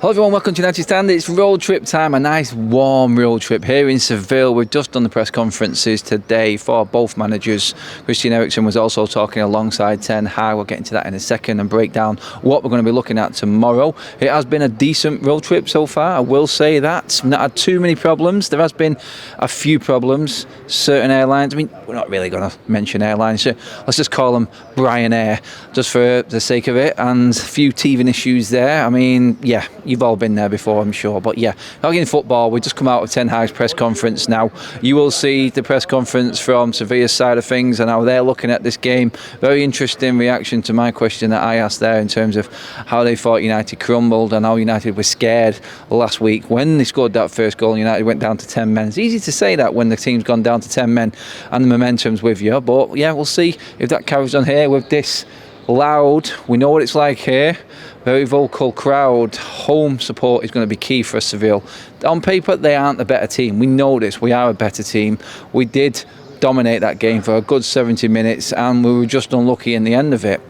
Hello everyone, welcome to United Stand. It's road trip time, a nice warm road trip here in Seville. We've just done the press conferences today for both managers. Christian Eriksen was also talking alongside Ten Hag. We'll get into that in a second and break down what we're going to be looking at tomorrow. It has been a decent road trip so far, I will say that. Not had too many problems. There has been a few problems. Certain airlines, I mean, we're not really going to mention airlines. Let's just call them Ryanair, just for the sake of it. And a few teething issues there. I mean, yeah, you've all been there before, I'm sure. But yeah, not in football. We just come out of Ten Hag's press conference now. You will see the press conference from Sevilla's side of things and how they're looking at this game. Very interesting reaction to my question that I asked there in terms of how they thought United crumbled and how United was scared last week when they scored that first goal. United went down to 10 men. It's easy to say that when the team's gone down to 10 men and the momentum's with you. But yeah, we'll see if that carries on here with this loud. We know what it's like here. Very vocal crowd. Home support is going to be key for Seville. On paper, they aren't the better team. We know this. We are a better team. We did dominate that game for a good 70 minutes and we were just unlucky in the end of it.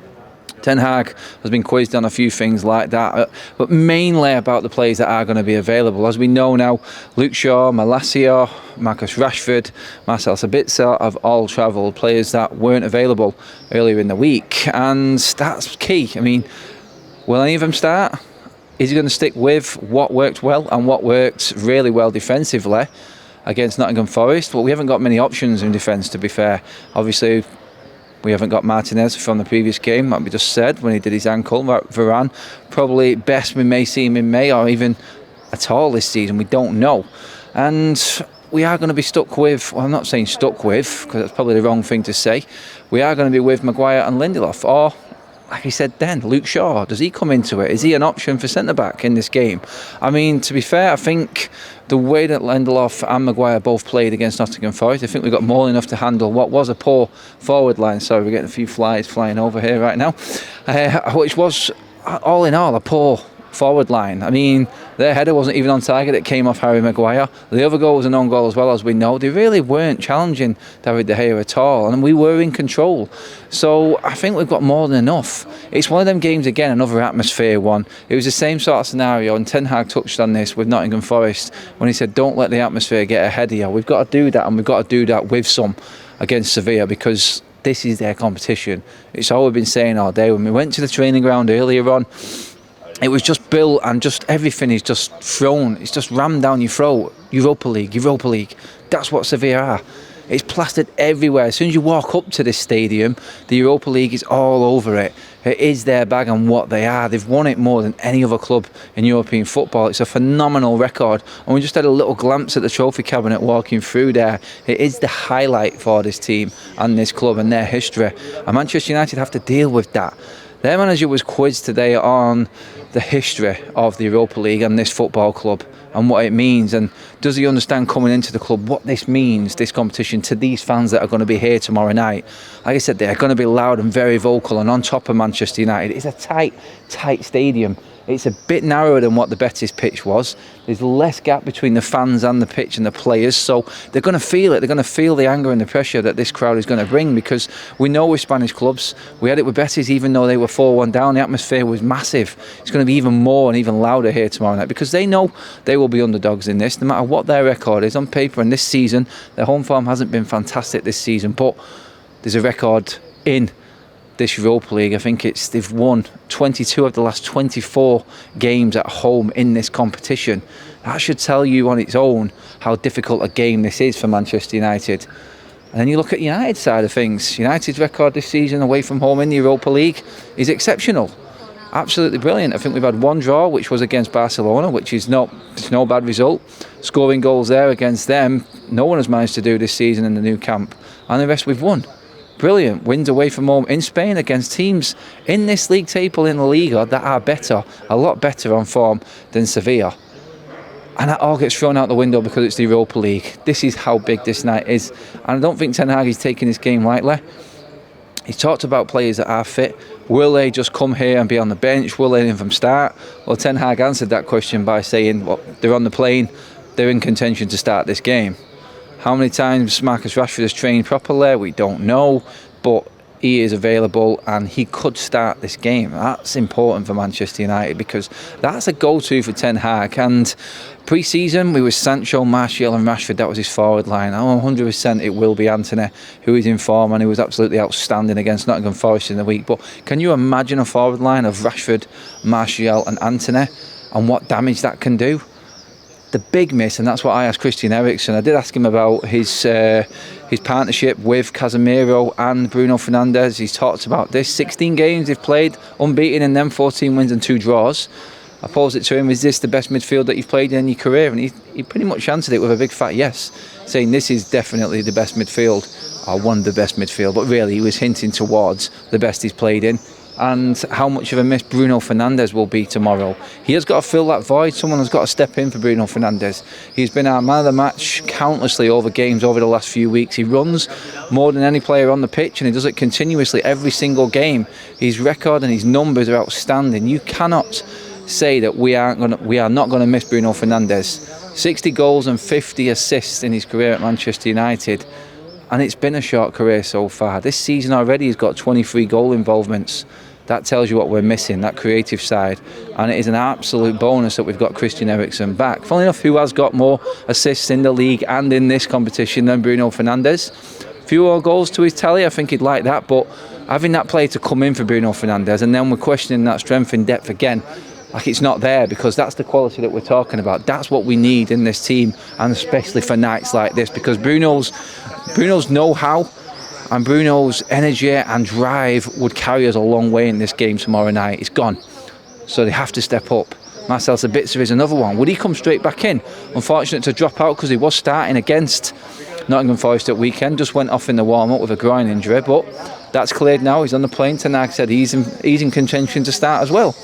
Ten Hag has been quizzed on a few things like that, but mainly about the players that are going to be available. As we know now, Luke Shaw, Malacia, Marcus Rashford, Marcel Sabitzer have all travelled, players that weren't available earlier in the week, and that's key. I mean, will any of them start? Is he going to stick with what worked well and what worked really well defensively against Nottingham Forest? Well, we haven't got many options in defence, to be fair. Obviously, we haven't got Martinez from the previous game, like we just said, when he did his ankle. Varane, probably best we may see him in May or even at all this season. We don't know. And we are going to be stuck with, well, I'm not saying stuck with, because that's probably the wrong thing to say. We are going to be with Maguire and Lindelof. Or, like he said then, Luke Shaw, does he come into it? Is he an option for centre-back in this game? I mean, to be fair, I think the way that Lindelof and Maguire both played against Nottingham Forest, I think we got more than enough to handle what was a poor forward line. Sorry, we're getting a few flies flying over here right now. Which was, all in all, a poor forward line. I mean, their header wasn't even on target. It came off Harry Maguire. The other goal was an own goal as well, as we know. They really weren't challenging David De Gea at all, and we were in control. So I think we've got more than enough. It's one of them games, again, another atmosphere one. It was the same sort of scenario, and Ten Hag touched on this with Nottingham Forest when he said, don't let the atmosphere get ahead of you. We've got to do that, and we've got to do that with some against Sevilla, because this is their competition. It's all we've been saying all day. When we went to the training ground earlier on, it was just built and just everything is just thrown. It's just rammed down your throat. Europa League, Europa League. That's what Sevilla are. It's plastered everywhere. As soon as you walk up to this stadium, the Europa League is all over it. It is their bag and what they are. They've won it more than any other club in European football. It's a phenomenal record. And we just had a little glance at the trophy cabinet walking through there. It is the highlight for this team and this club and their history. And Manchester United have to deal with that. Their manager was quizzed today on the history of the Europa League and this football club and what it means, and does he understand coming into the club what this means, this competition, to these fans that are going to be here tomorrow night. Like I said, they're going to be loud and very vocal, and on top of Manchester United, it's a tight stadium. It's a bit narrower than what the Betis pitch was. There's less gap between the fans and the pitch and the players, so they're going to feel it. They're going to feel the anger and the pressure that this crowd is going to bring, because we know with Spanish clubs, we had it with Betis, even though they were 4-1 down, the atmosphere was massive. It's going to be even more and even louder here tomorrow night, because they know they will be underdogs in this, no matter what their record is on paper. And this season, their home form hasn't been fantastic this season, but there's a record in this Europa League. I think they've won 22 of the last 24 games at home in this competition. That should tell you on its own how difficult a game this is for Manchester United. And then you look at United's side of things. United's record this season away from home in the Europa League is exceptional. Absolutely brilliant. I think we've had one draw, which was against Barcelona, which is no bad result. Scoring goals there against them, no one has managed to do this season in the new camp. And the rest we've won. Brilliant wins away from home in Spain against teams in this league table in La Liga that are better, a lot better on form than Sevilla. And that all gets thrown out the window because it's the Europa League. This is how big this night is. And I don't think Ten Hag is taking this game lightly. He's talked about players that are fit. Will they just come here and be on the bench? Will they in from start? Well, Ten Hag answered that question by saying, well, they're on the plane, they're in contention to start this game. How many times Marcus Rashford has trained properly, we don't know, but he is available and he could start this game. That's important for Manchester United because that's a go-to for Ten Hag. And pre-season, we were Sancho, Martial and Rashford. That was his forward line. 100% it will be Antony, who is in form and who was absolutely outstanding against Nottingham Forest in the week. But can you imagine a forward line of Rashford, Martial and Antony and what damage that can do? The big miss, and that's what I asked Christian Eriksen. I did ask him about his partnership with Casemiro and Bruno Fernandes. He's talked about this. 16 games they've played, unbeaten in them, 14 wins and 2 draws. I posed it to him, is this the best midfield that you've played in your career? And he pretty much answered it with a big fat yes, saying this is definitely the best midfield, or one of the best midfield, but really he was hinting towards the best he's played in. And how much of a miss Bruno Fernandes will be tomorrow. He has got to fill that void. Someone has got to step in for Bruno Fernandes. He's been our man of the match countlessly over games over the last few weeks. He runs more than any player on the pitch and he does it continuously every single game. His record and his numbers are outstanding. You cannot say that we are not going to miss Bruno Fernandes. 60 goals and 50 assists in his career at Manchester United. And it's been a short career so far. This season already he's got 23 goal involvements. That tells you what we're missing, that creative side. And it is an absolute bonus that we've got Christian Eriksen back. Funnily enough, who has got more assists in the league and in this competition than Bruno Fernandes. Fewer goals to his tally, I think he'd like that. But having that player to come in for Bruno Fernandes and then we're questioning that strength in depth again, like it's not there, because that's the quality that we're talking about. That's what we need in this team, and especially for nights like this, because Bruno's know-how and Bruno's energy and drive would carry us a long way in this game tomorrow night. It's gone, so they have to step up. Marcel Sabitzer is another one. Would he come straight back in? Unfortunate to drop out because he was starting against Nottingham Forest at weekend, just went off in the warm-up with a groin injury, but that's cleared now. He's on the plane. Ten Hag said he's in contention to start as well.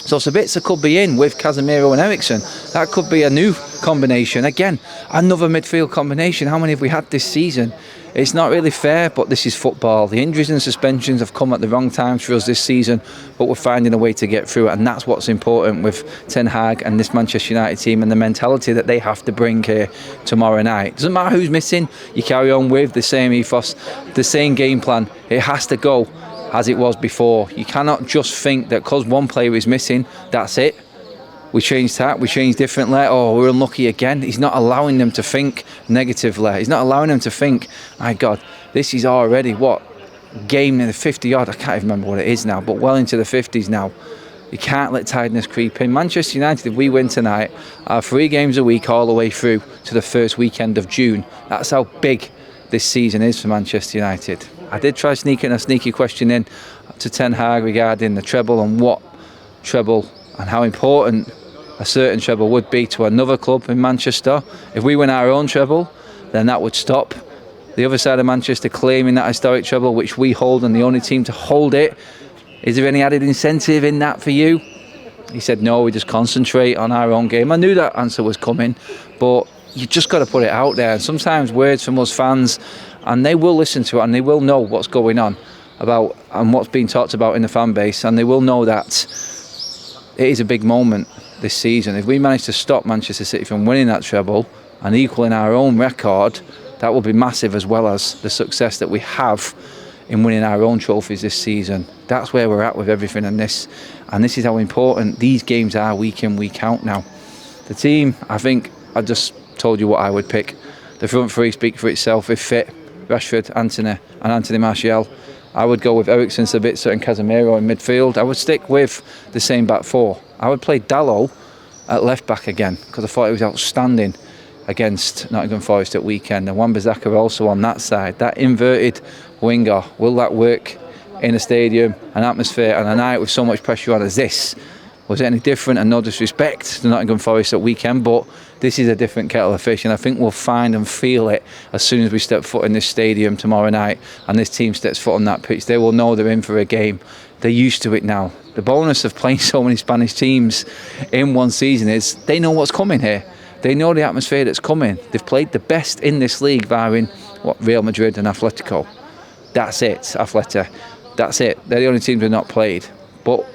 So Sabitzer could be in with Casemiro and Eriksen. That could be a new combination. Again, another midfield combination. How many have we had this season? It's not really fair, but this is football. The injuries and suspensions have come at the wrong times for us this season, but we're finding a way to get through it, and that's what's important with Ten Hag and this Manchester United team and the mentality that they have to bring here tomorrow night. Doesn't matter who's missing, you carry on with the same ethos, the same game plan. It has to go as it was before. You cannot just think that because one player is missing, that's it. We changed tack, we changed differently, oh, we're unlucky again. He's not allowing them to think negatively. He's not allowing them to think, my God, this is already, what, game in the 50-odd, I can't even remember what it is now, but well into the 50s now. You can't let tiredness creep in. Manchester United, if we win tonight, are 3 games a week all the way through to the first weekend of June. That's how big this season is for Manchester United. I did try sneaking a sneaky question in to Ten Hag regarding the treble and what treble and how important a certain treble would be to another club in Manchester. If we win our own treble, then that would stop the other side of Manchester claiming that historic treble, which we hold and the only team to hold it. Is there any added incentive in that for you? He said no, we just concentrate on our own game. I knew that answer was coming, but you just got to put it out there. And sometimes words from us fans, and they will listen to it and they will know what's going on about and what's being talked about in the fan base, and they will know that it is a big moment this season. If we manage to stop Manchester City from winning that treble and equaling our own record, that will be massive, as well as the success that we have in winning our own trophies this season. That's where we're at with everything in this, and this is how important these games are week in, week out now. The team, I think I just told you what I would pick. The front three speak for itself if fit. Rashford, Antony and Anthony Martial. I would go with Eriksen, Sabitzer and Casemiro in midfield. I would stick with the same back four. I would play Dalot at left back again because I thought he was outstanding against Nottingham Forest at weekend, and Wan-Bissaka also on that side. That inverted winger, will that work in a stadium, an atmosphere and a night with so much pressure on as this? Was it any different? And no disrespect to Nottingham Forest at weekend, but this is a different kettle of fish, and I think we'll find and feel it as soon as we step foot in this stadium tomorrow night and this team steps foot on that pitch. They will know they're in for a game. They're used to it now. The bonus of playing so many Spanish teams in one season is they know what's coming here. They know the atmosphere that's coming. They've played the best in this league, barring Real Madrid and Atletico. That's it, Atleta. That's it. They're the only teams who've not played. But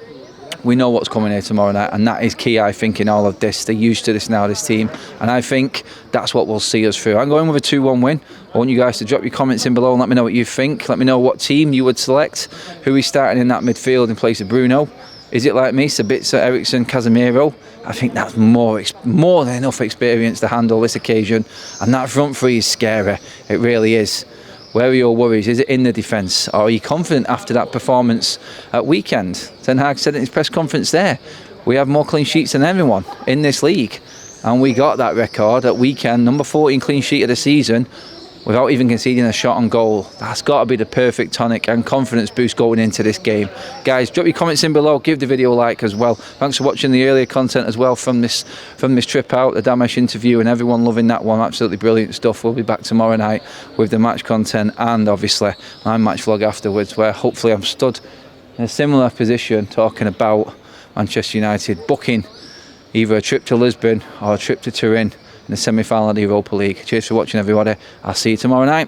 we know what's coming here tomorrow night, and that is key, I think, in all of this. They're used to this now, this team, and I think that's what will see us through. I'm going with a 2-1 win. I want you guys to drop your comments in below and let me know what you think. Let me know what team you would select, who is starting in that midfield in place of Bruno. Is it like me, Sabitzer, Ericsson, Casemiro? I think that's more than enough experience to handle this occasion, and that front three is scary. It really is. Where are your worries? Is it in the defence? Or are you confident after that performance at weekend? Ten Hag said in his press conference there, we have more clean sheets than everyone in this league. And we got that record at weekend, number 14 clean sheet of the season, without even conceding a shot on goal. That's got to be the perfect tonic and confidence boost going into this game. Guys, drop your comments in below, give the video a like as well. Thanks for watching the earlier content as well from this trip out, the Damesh interview, and everyone loving that one. Absolutely brilliant stuff. We'll be back tomorrow night with the match content and obviously my match vlog afterwards, where hopefully I'm stood in a similar position talking about Manchester United booking either a trip to Lisbon or a trip to Turin in the semi-final of the Europa League. Cheers for watching, everybody. I'll see you tomorrow night.